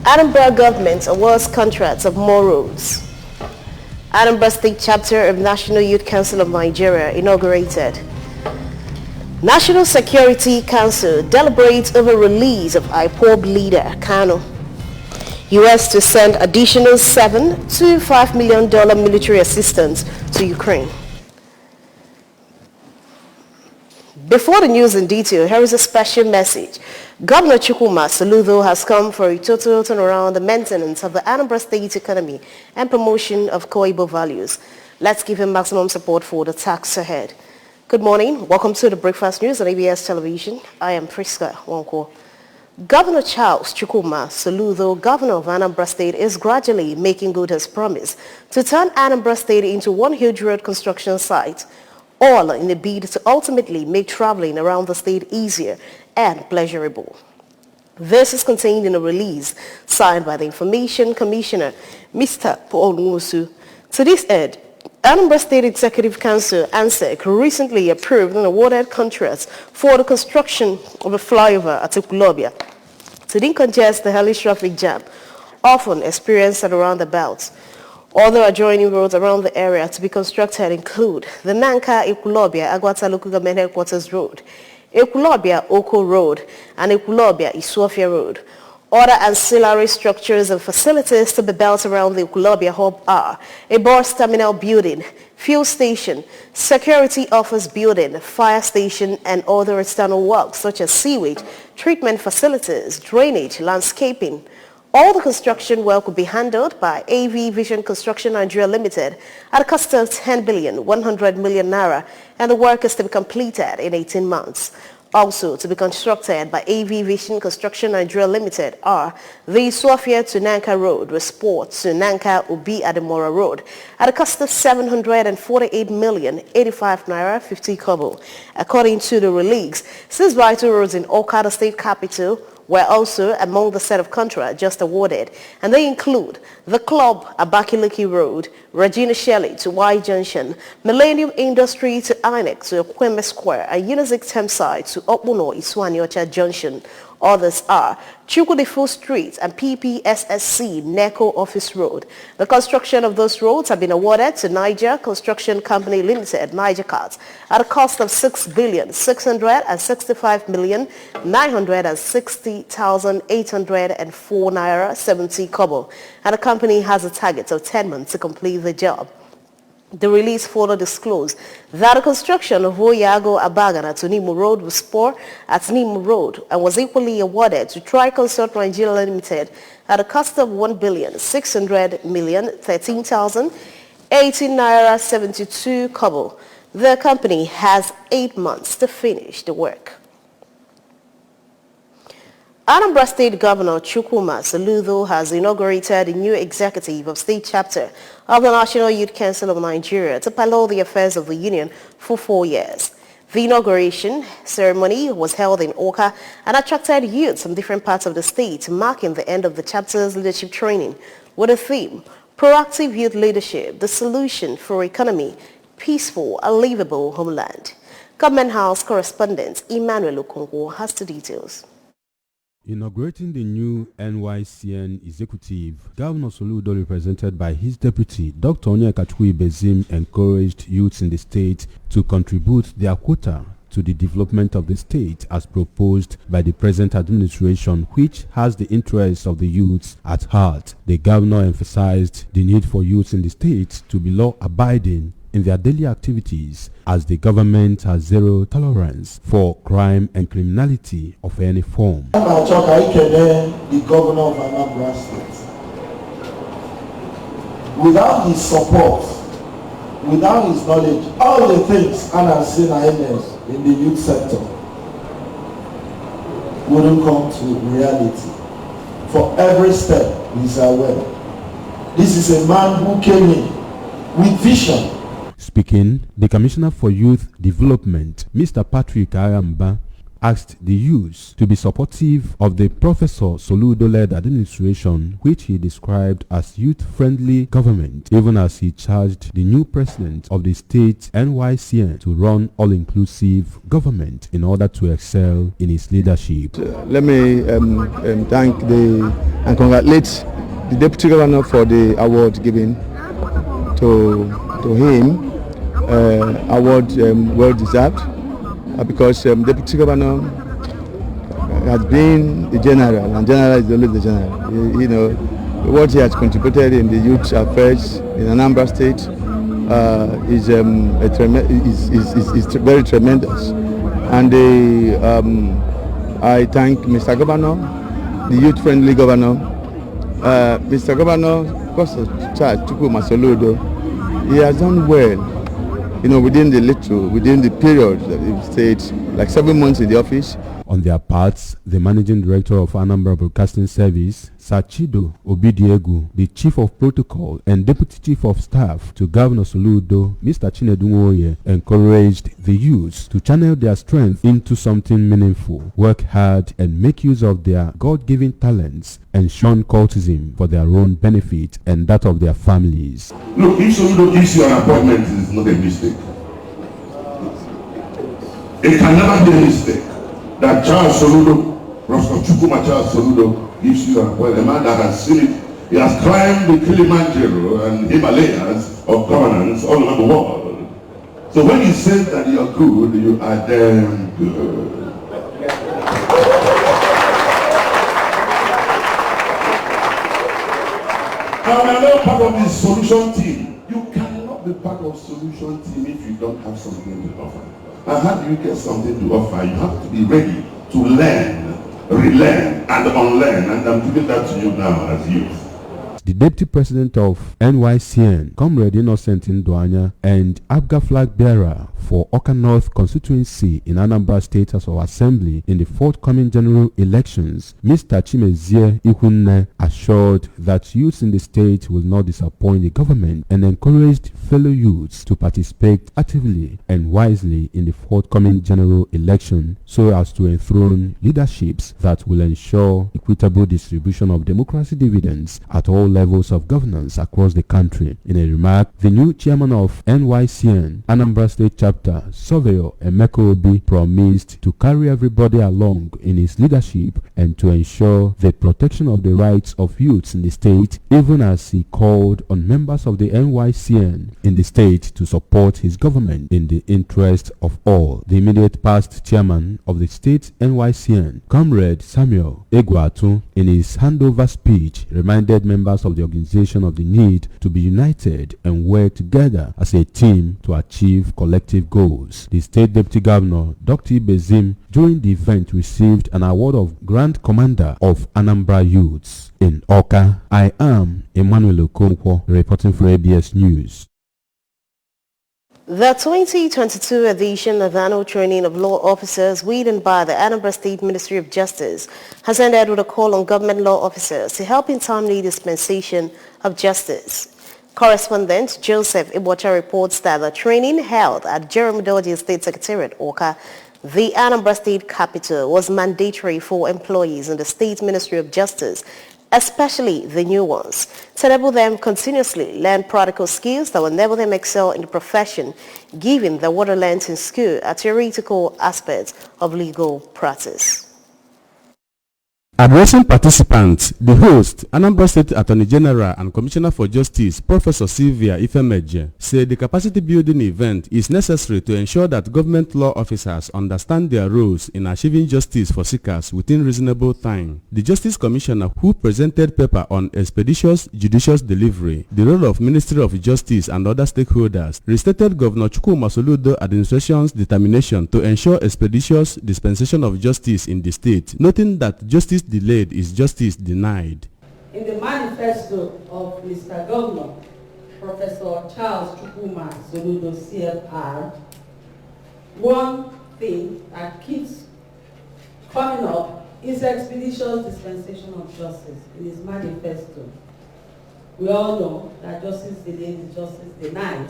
Anambra government awards contracts of more roads. Anambra State Chapter of National Youth Council of Nigeria inaugurated. National Security Council deliberates over release of IPOB leader Kano. U.S. to send additional $7 to $5 million military assistance to Ukraine. Before the news in detail, here is a special message. Governor Chukwuma Soludo has come for a total turnaround the maintenance of the Anambra State economy and promotion of Koibo values. Let's give him maximum support for the task ahead. Good morning. Welcome to the Breakfast News on ABS Television. I am Priska Wonko. Governor Charles Chukwuma Soludo, governor of Anambra State, is gradually making good his promise to turn Anambra State into one huge road construction site, all in a bid to ultimately make traveling around the state easier and pleasurable. This is contained in a release signed by the Information Commissioner, Mr. Paul Nwosu. To this end, Anambra State Executive Council, ANSEC, recently approved and awarded contracts for the construction of a flyover at Ekwulobia to decongest the hellish traffic jam often experienced at around the roundabouts. Other adjoining roads around the area to be constructed include the Nanka-Ekwulobia Agwata Local Government Headquarters Road, Ekwulobia Oko Road, and Ekwulobia Isuofia Road. Other ancillary structures and facilities to be built around the Ekwulobia hub are a bus terminal building, fuel station, security office building, fire station, and other external works such as sewage, treatment facilities, drainage, landscaping. All the construction work will be handled by AV Vision Construction Nigeria Limited at a cost of 10,100 million naira, and the work is to be completed in 18 months. Also to be constructed by AV Vision Construction Nigeria Limited are the Sofia to Nanka Road, Resport to Nanka Ubi Ademora Road at a cost of 748,085 naira 50 kobo. According to the release, 6 vital roads in Okada State Capital were also among the set of contracts just awarded, and they include the Club Abakaliki Road, Regina Shelley to Y Junction, Millennium Industry to INEX to Ekweme Square, and Unizik Thameside to Okpuno Iswaniocha Junction. Others are Chukwudifo Street and PPSSC NECO Office Road. The construction of those roads have been awarded to Niger Construction Company Limited, Niger Cards, at a cost of 6,665,960,804 naira 70 kobo, and the company has a target of 10 months to complete the job. The release further disclosed that the construction of Oyago Abagana to Nimo Road was poor at Nimo Road and was equally awarded to Triconsult Nigeria Limited at a cost of 1,600,013,018 naira 72 kobo. The company has 8 months to finish the work. Anambra State Governor Chukwuma Soludo has inaugurated a new executive of state chapter of the National Youth Council of Nigeria to pilot the affairs of the union for 4 years. The inauguration ceremony was held in Oka and attracted youths from different parts of the state, marking the end of the chapter's leadership training with the theme, Proactive Youth Leadership, the Solution for Economy, Peaceful and Livable Homeland. Government House correspondent Emmanuel Okonkwo has the details. Inaugurating the new NYCN executive, Governor Soludo, represented by his deputy, Dr. Onyeka Bezim, encouraged youths in the state to contribute their quota to the development of the state as proposed by the present administration, which has the interests of the youths at heart. The governor emphasized the need for youths in the state to be law-abiding in their daily activities, as the government has zero tolerance for crime and criminality of any form. The governor of Anambra State, without his support, without his knowledge, all the things Anna seen in the youth sector wouldn't come to reality. For every step, he's aware. This is a man who came in with vision. Speaking, the Commissioner for Youth Development, Mr. Patrick Ayamba, asked the youths to be supportive of the Professor Soludo-led administration, which he described as youth-friendly government, even as he charged the new president of the state, NYCN, to run all-inclusive government in order to excel in his leadership. Let me thank the and congratulate the Deputy Governor for the award given to him. Award well deserved because Deputy Governor has been the general, and general is always the general. You know what he has contributed in the youth affairs in Anambra State is very tremendous, and I thank Mr. Governor, the youth-friendly governor, Mr. Governor, Charles Chukwuma Soludo. He has done well, you know, within the period that he stayed, like 7 months in the office. On their parts, the Managing Director of Anambra Broadcasting Service, Sachido Obidiegu, the Chief of Protocol and Deputy Chief of Staff to Governor Soludo, Mr. Chinedu Nwoye, encouraged the youth to channel their strength into something meaningful, work hard and make use of their God-given talents and shun cultism for their own benefit and that of their families. Look, if Soludo gives you an appointment, it is not a mistake. It can never be a mistake that Charles Soludo, Professor Chukwuma Charles Soludo, gives you an appointment. A man that has seen it. He has climbed the Kilimanjaro and Himalayas of governance all over the world. So when he says that you are good, you are damn good. Now we are not part of the solution team. You cannot be part of solution team if you don't have something to offer. And how do you get something to offer? You have to be ready to learn, relearn, and unlearn. And I'm giving that to you now as youth. The Deputy President of NYCN, Comrade Innocent Nduanya, and ABGA flag bearer for Awka North constituency in Anambra State House of Assembly in the forthcoming general elections, Mr. Chimezie Ihunne, assured that youths in the state will not disappoint the government and encouraged fellow youths to participate actively and wisely in the forthcoming general election so as to enthrone leaderships that will ensure equitable distribution of democracy dividends at all levels of governance across the country. In a remark, the new chairman of NYCN, Anambra State Chapter, Surveyor Emeka Obi, promised to carry everybody along in his leadership and to ensure the protection of the rights of youths in the state, even as he called on members of the NYCN in the state to support his government in the interest of all. The immediate past chairman of the state NYCN, Comrade Samuel Egwatu, in his handover speech, reminded members of the organization of the need to be united and work together as a team to achieve collective goals. The State Deputy Governor, Dr. Ibezim, during the event received an award of Grand Commander of Anambra Youths. In Awka, I am Emmanuel Okonkwo, reporting for ABS News. The 2022 edition of annual training of law officers written by the Anambra State Ministry of Justice has ended with a call on government law officers to help in timely dispensation of justice. Correspondent Joseph Ibocha reports that the training held at Jeremy Dodzie State Secretariat, Awka, the Anambra State capital, was mandatory for employees in the State Ministry of Justice, especially the new ones, to enable them continuously learn practical skills that will enable them excel in the profession, given the what learned in school are theoretical aspects of legal practice. Addressing participants, the host, Anambra State Attorney General and Commissioner for Justice, Professor Sylvia Ifemeje, said the capacity building event is necessary to ensure that government law officers understand their roles in achieving justice for seekers within reasonable time. The Justice Commissioner, who presented paper on expeditious judicial delivery, the role of Ministry of Justice and other stakeholders, restated Governor Chukwuma Soludo administration's determination to ensure expeditious dispensation of justice in the state, noting that justice delayed is justice denied. In the manifesto of Mr. Governor, Professor Charles Chukwuma Soludo, CFR, one thing that keeps coming up is expeditious dispensation of justice in his manifesto. We all know that justice delayed is justice denied.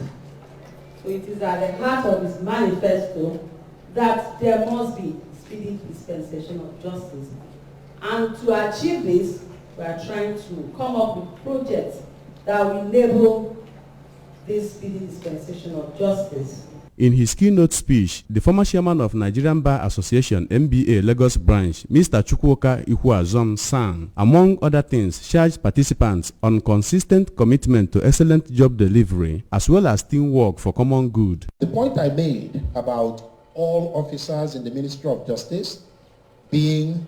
So it is at the heart of his manifesto that there must be speedy dispensation of justice. And to achieve this, we are trying to come up with projects that will enable this speedy dispensation of justice. In his keynote speech, the former chairman of Nigerian Bar Association MBA Lagos branch, Mr. Chukwuka Ihuazom Sang, among other things, charged participants on consistent commitment to excellent job delivery as well as teamwork for common good. The point I made about all officers in the Ministry of Justice being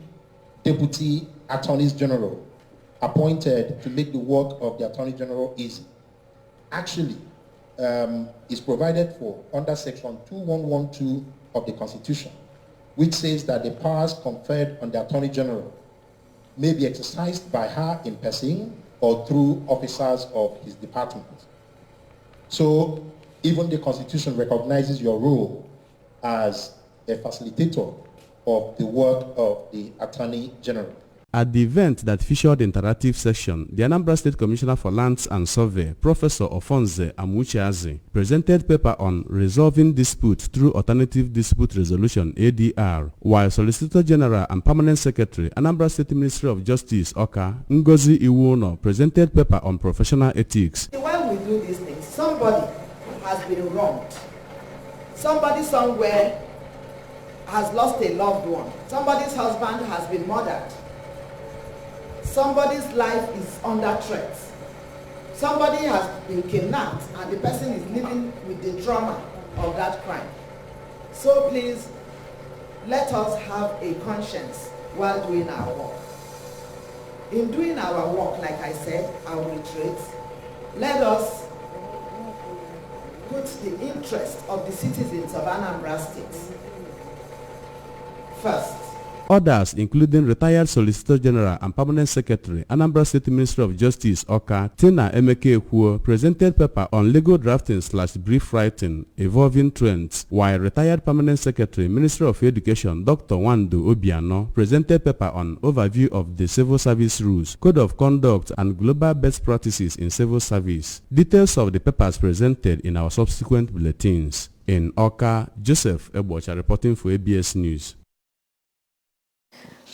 Deputy Attorneys General appointed to make the work of the Attorney General easy actually is provided for under Section 2112 of the Constitution, which says that the powers conferred on the Attorney General may be exercised by her in person or through officers of his department. So even the Constitution recognizes your role as a facilitator of the work of the Attorney General. At the event that featured interactive session, the Anambra State Commissioner for Lands and Survey, Professor Ofonze Amuchiazi, presented paper on resolving disputes through alternative dispute resolution ADR, while Solicitor General and Permanent Secretary, Anambra State Ministry of Justice Oka Ngozi Iwuno, presented paper on professional ethics. When we do these things, somebody has been wronged. Somebody somewhere has lost a loved one. Somebody's husband has been murdered. Somebody's life is under threat. Somebody has been kidnapped and the person is living with the trauma of that crime. So please, let us have a conscience while doing our work. In doing our work, like I said, I will reiterate, let us put the interest of the citizens of Anambra State first. Others, including retired Solicitor General and Permanent Secretary, Anambra State Ministry of Justice Oka Tina Emeke Ekwo, presented paper on legal drafting/brief writing, evolving trends, while retired Permanent Secretary, Ministry of Education, Dr. Wando Obiano, presented paper on overview of the civil service rules, code of conduct, and global best practices in civil service. Details of the papers presented in our subsequent bulletins. In Oka, Joseph Ebocha reporting for ABS News.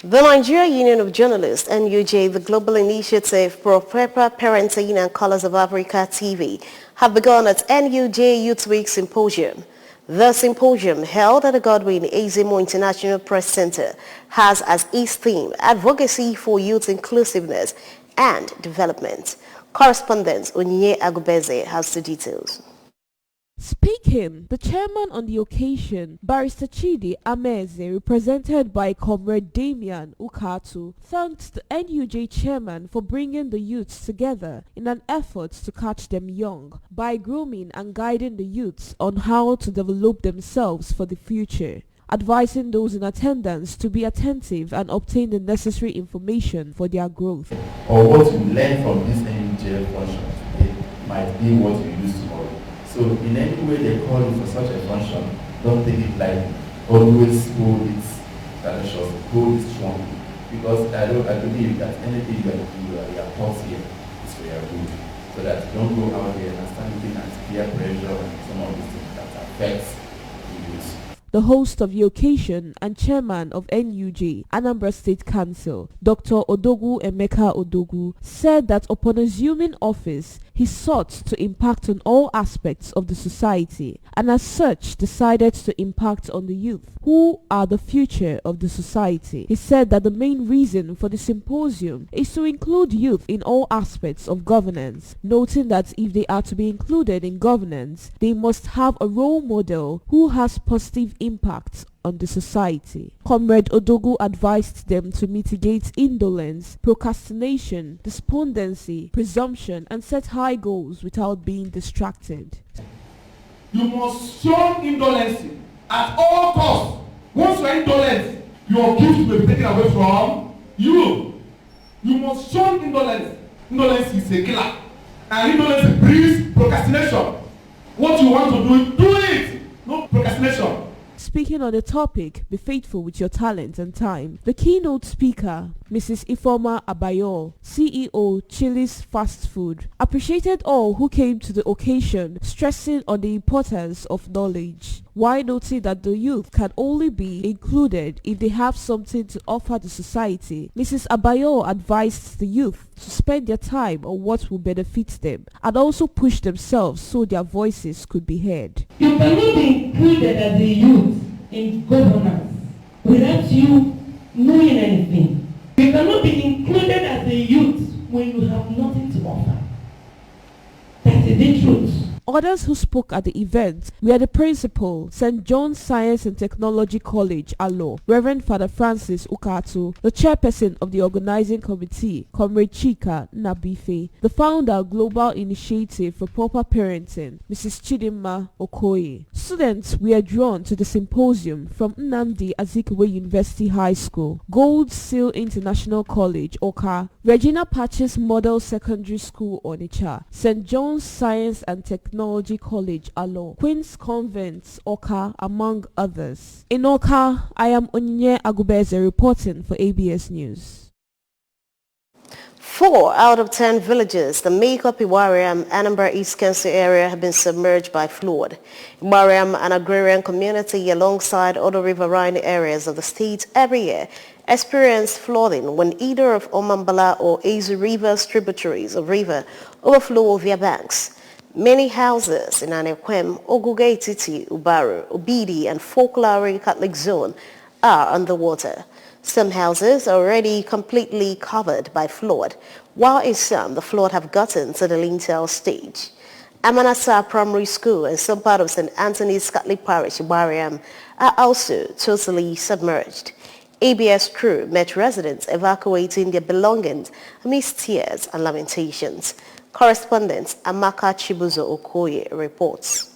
The Nigeria Union of Journalists, NUJ, the Global Initiative for Proper Parenting and Colors of Africa TV, have begun its NUJ Youth Week Symposium. The symposium, held at the Godwin Ezemo International Press Center, has as its theme advocacy for youth inclusiveness and development. Correspondent Onyinye Agubeze has the details. Speaking, the chairman on the occasion, Barrister Chidi Ameze, represented by Comrade Damian Ukatu, thanked the NUJ chairman for bringing the youths together in an effort to catch them young by grooming and guiding the youths on how to develop themselves for the future, advising those in attendance to be attentive and obtain the necessary information for their growth. Or what you learn from this NUJ function today might be what you use tomorrow. So in any way they call you for such a function, don't take it lightly. Always hold it direction, hold it strong. Because I believe that anything you are taught here is for your good. So that you don't go out there and start looking at peer pressure and some of these things that affects the youth. The host of the occasion and chairman of NUJ, Anambra State Council, Dr. Odogwu Emeka Odogwu, said that upon assuming office, he sought to impact on all aspects of the society and as such decided to impact on the youth, who are the future of the society. He said that the main reason for the symposium is to include youth in all aspects of governance, noting that if they are to be included in governance, they must have a role model who has positive impacts on the society. Comrade Odogwu advised them to mitigate indolence, procrastination, despondency, presumption, and set high goals without being distracted. You must shun indolence at all costs. Once you are indolent, your gift may be taken away from you. You must shun indolence. Indolence is a killer. And indolence breeds procrastination. What you want to do it. No procrastination. Speaking on the topic, be faithful with your talent and time, the keynote speaker, Mrs. Ifoma Abayo, CEO, Chili's Fast Food, appreciated all who came to the occasion, stressing on the importance of knowledge. while noting that the youth can only be included if they have something to offer the society. Mrs. Abayo advised the youth to spend their time on what will benefit them and also push themselves so their voices could be heard. You cannot be included as a youth in governance without you knowing anything. You cannot be included as a youth when you have nothing to offer. That is the truth. Others who spoke at the event were the principal, St. John's Science and Technology College, Alo, Reverend Father Francis Ukatu, the chairperson of the organizing committee, Comrade Chika Nabife, the founder of Global Initiative for Proper Parenting, Mrs. Chidimma Okoye. Students were drawn to the symposium from Nnamdi Azikiwe University High School, Gold Seal International College, Oka, Regina Patches Model Secondary School, Onitsha, St. John's Science and Technology College, Alo, Queen's Convent, Oka, among others. In Oka, I am Onyinye Agubeze reporting for ABS News. 4 out of 10 villages that make up Iwariam, Anambra East Council area have been submerged by flood. Iwariam, an agrarian community alongside other riverine areas of the state every year, experience flooding when either of Omambala or Azu River's tributaries of river overflow their banks. Many houses in Anekwem, Oguge Titi, Ubaru, Obidi and Folklore Catholic Zone are underwater. Some houses are already completely covered by flood, while in some the flood have gotten to the lintel stage. Amanasa Primary School and some part of St. Anthony's Catholic Parish, Iwariam, are also totally submerged. ABS crew met residents evacuating their belongings amidst tears and lamentations. Correspondent Amaka Chibuzo Okoye reports.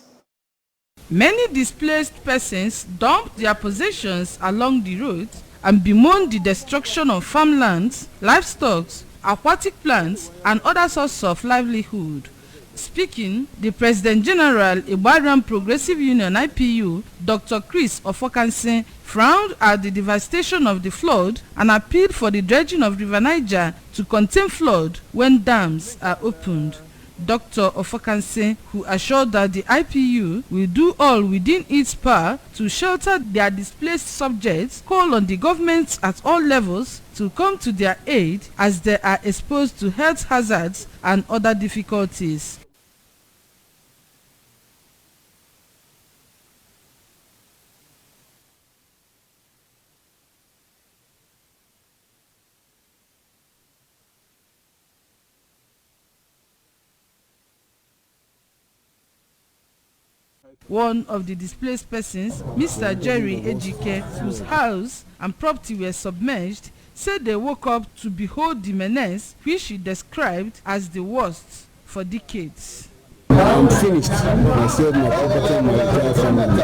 Many displaced persons dumped their possessions along the road and bemoaned the destruction of farmlands, livestock, aquatic plants, and other sources of livelihood. Speaking, the President General Ibadan Progressive Union IPU, Dr. Chris Ofokansin, frowned at the devastation of the flood and appealed for the dredging of River Niger to contain flood when dams are opened. Dr. Ofokansin, who assured that the IPU will do all within its power to shelter their displaced subjects, called on the governments at all levels to come to their aid as they are exposed to health hazards and other difficulties. One of the displaced persons, Mr. Jerry Ejike, whose house and property were submerged, said they woke up to behold the menace which he described as the worst for decades. I'm finished. Myself, my property, my entire family.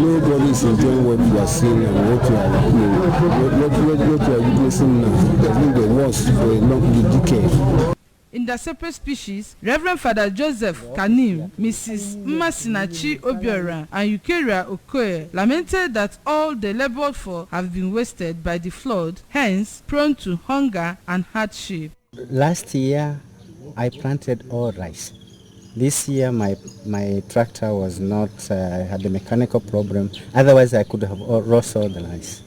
Nobody is enjoying what you are seeing and what you are witnessing now. It has been the worst for a long decade. In the separate species, Reverend Father Joseph Kanim, Mrs. Mmasinachi Obiora, and Eukaria Okoye lamented that all they labored for have been wasted by the flood, hence prone to hunger and hardship. Last year, I planted all rice. This year, my tractor was not, had a mechanical problem. Otherwise, I could have roast all the rice.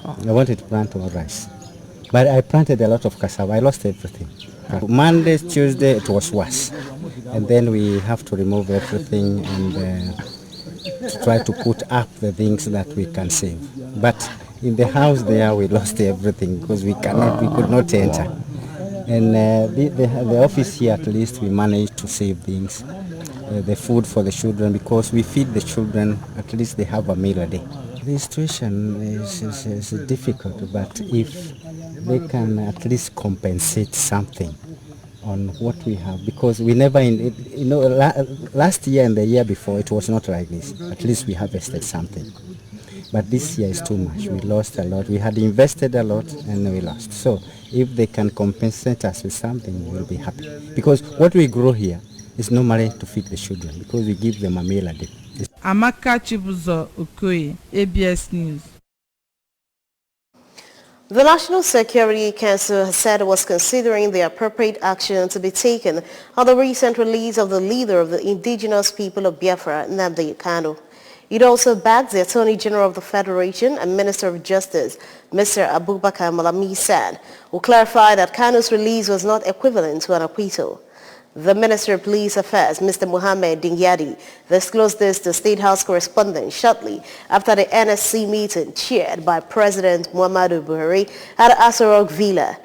I wanted to plant all rice. But I planted a lot of cassava. I lost everything. Monday, Tuesday, it was worse. And then we have to remove everything and to try to put up the things that we can save. But in the house there, we lost everything because we could not enter. And the office here, at least, we managed to save things. The food for the children, because we feed the children, at least they have a meal a day. The situation is difficult, but if they can at least compensate something on what we have, because we never, last year and the year before, it was not like this. At least we harvested something. But this year is too much. We lost a lot. We had invested a lot and we lost. So if they can compensate us with something, we'll be happy. Because what we grow here is normally to feed the children, because we give them a meal a day. Amaka Chibuzo Okoye, ABS News. The National Security Council has said it was considering the appropriate action to be taken on the recent release of the leader of the indigenous people of Biafra, Nnamdi Kanu. It also backed the Attorney General of the Federation and Minister of Justice, Mr. Abubakar Malami said, who clarified that Kanu's release was not equivalent to an acquittal. The Minister of Police Affairs, Mr. Mohammed Dingyadi, disclosed this to State House correspondents shortly after the NSC meeting chaired by President Muhammadu Buhari at Aso Rock Villa.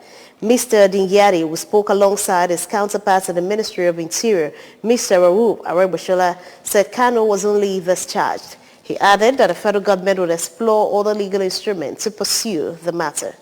Mr. Dingyadi, who spoke alongside his counterpart in the Ministry of Interior, Mr. Raouf Arebashola, said Kanu was only discharged. He added that the federal government would explore other legal instruments to pursue the matter.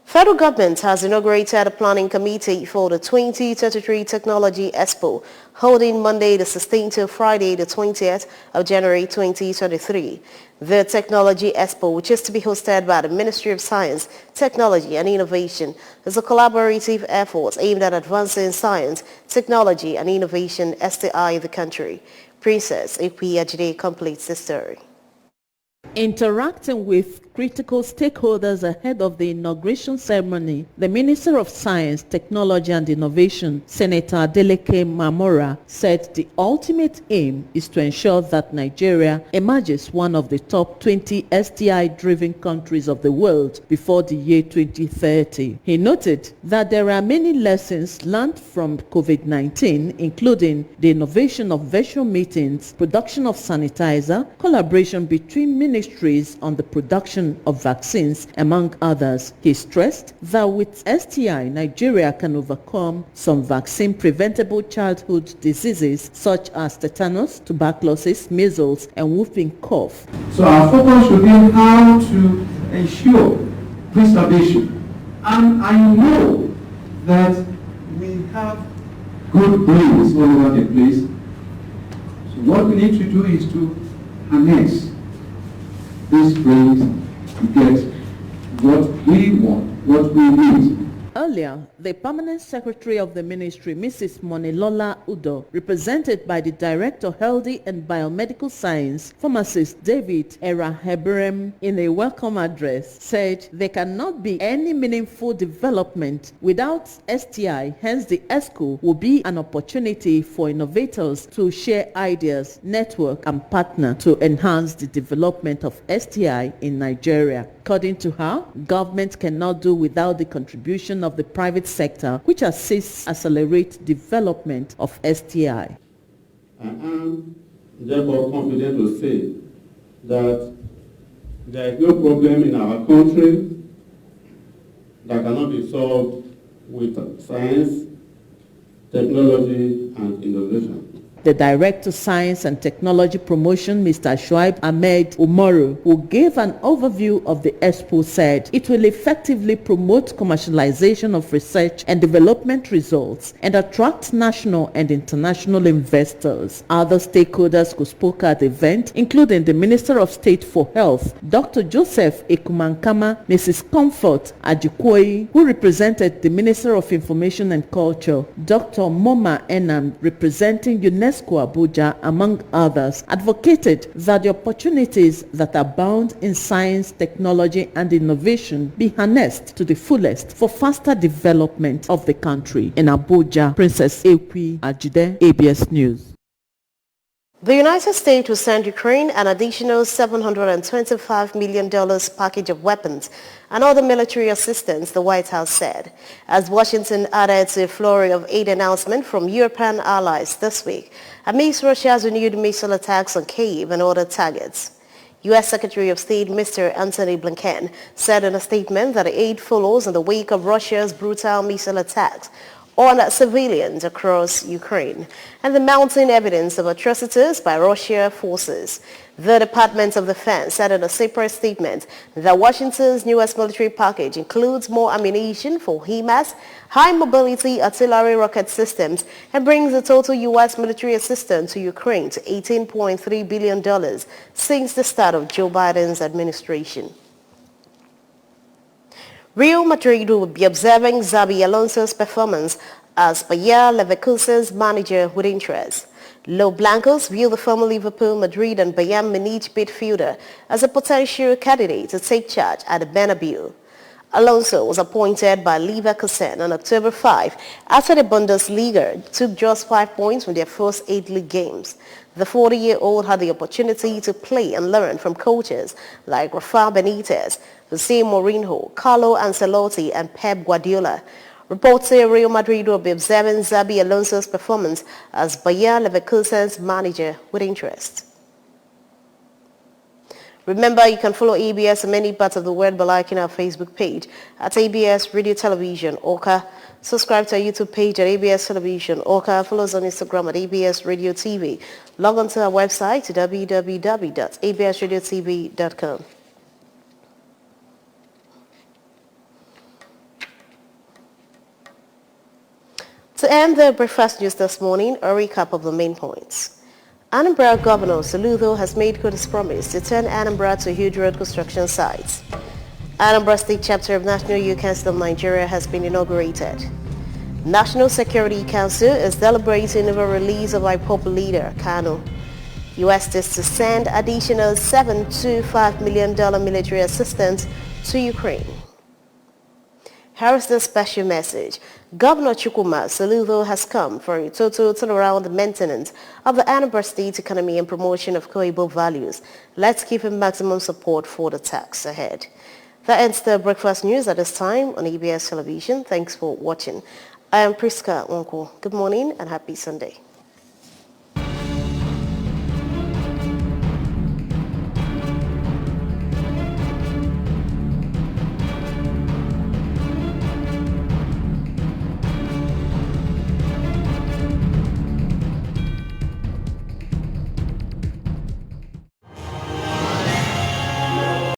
Federal government has inaugurated a planning committee for the 2023 Technology Expo, holding Monday the 16th to Friday the 20th of January 2023. The Technology Expo, which is to be hosted by the Ministry of Science, Technology and Innovation, is a collaborative effort aimed at advancing science, technology and innovation STI in the country. Princess Ekpi Ajide completes the story. Interacting with critical stakeholders ahead of the inauguration ceremony, the Minister of Science, Technology and Innovation, Senator Adeleke Mamora, said the ultimate aim is to ensure that Nigeria emerges one of the top 20 STI-driven countries of the world before the year 2030. He noted that there are many lessons learned from COVID-19, including the innovation of virtual meetings, production of sanitizer, collaboration between ministries on the production of vaccines, among others. He stressed that with STI, Nigeria can overcome some vaccine-preventable childhood diseases such as tetanus, tuberculosis, measles, and whooping cough. So our focus should be how to ensure preservation. And I know that we have good brains all over the place. So what we need to do is to harness these brains to get what we want, what we need. Earlier, the Permanent Secretary of the Ministry, Mrs. Monilola Udo, represented by the Director Healthy and Biomedical Science, Pharmacist David Eraheberem, in a welcome address, said there cannot be any meaningful development without STI, hence the ESCO will be an opportunity for innovators to share ideas, network and partner to enhance the development of STI in Nigeria. According to her, government cannot do without the contribution of the private sector, which assists accelerate development of STI. I am therefore confident to say that there is no problem in our country that cannot be solved with science, technology, and innovation. The Director of Science and Technology Promotion, Mr. Shoaib Ahmed Umaru, who gave an overview of the expo, said it will effectively promote commercialization of research and development results and attract national and international investors. Other stakeholders who spoke at the event, including the Minister of State for Health, Dr. Joseph Ekumankama, Mrs. Comfort Ajikwoyi, who represented the Minister of Information and Culture, Dr. Moma Enam, representing UNESCO Abuja, among others, advocated that the opportunities that abound in science, technology and innovation be harnessed to the fullest for faster development of the country. In Abuja, Princess Ekpi Ajide, ABS News. The United States will send Ukraine an additional $725 million package of weapons and other military assistance, the White House said, as Washington added to a flurry of aid announcements from European allies this week amidst Russia's renewed missile attacks on Kyiv and other targets. U.S. Secretary of State Mr. Antony Blinken said in a statement that the aid follows in the wake of Russia's brutal missile attacks on civilians across Ukraine and the mounting evidence of atrocities by Russian forces. The Department of Defense said in a separate statement that Washington's newest military package includes more ammunition for HIMARS, high-mobility artillery rocket systems, and brings the total U.S. military assistance to Ukraine to $18.3 billion since the start of Joe Biden's administration. Real Madrid will be observing Xabi Alonso's performance as Bayer Leverkusen's manager with interest. Los Blancos view the former Liverpool, Madrid and Bayern Munich midfielder as a potential candidate to take charge at the Bernabeu. Alonso was appointed by Leverkusen on October 5 after the Bundesliga took just 5 points from their first 8 league games. The 40-year-old had the opportunity to play and learn from coaches like Rafa Benitez, Jose Mourinho, Carlo Ancelotti and Pep Guardiola. Reports say Real Madrid will be observing Xabi Alonso's performance as Bayer Leverkusen's manager with interest. Remember, you can follow ABS in many parts of the world by liking our Facebook page at ABS Radio Television Oka. Subscribe to our YouTube page at ABS Television Oka. Follow us on Instagram at ABS Radio TV. Log on to our website www.absradiotv.com. To end the breakfast news this morning, a recap of the main points. Anambra Governor Soludo has made good his promise to turn Anambra to huge road construction sites. Anambra State Chapter of National Youth Council of Nigeria has been inaugurated. National Security Council is deliberating over release of IPOB leader Kanu. U.S. is to send additional $725 million military assistance to Ukraine. Here is the special message. Governor Chukwuma Soludo has come for a total turnaround maintenance of the Anambra State economy and promotion of Koibo values. Let's give him maximum support for the task ahead. That ends the breakfast news at this time on ABS Television. Thanks for watching. I am Priska Onko. Good morning and happy Sunday.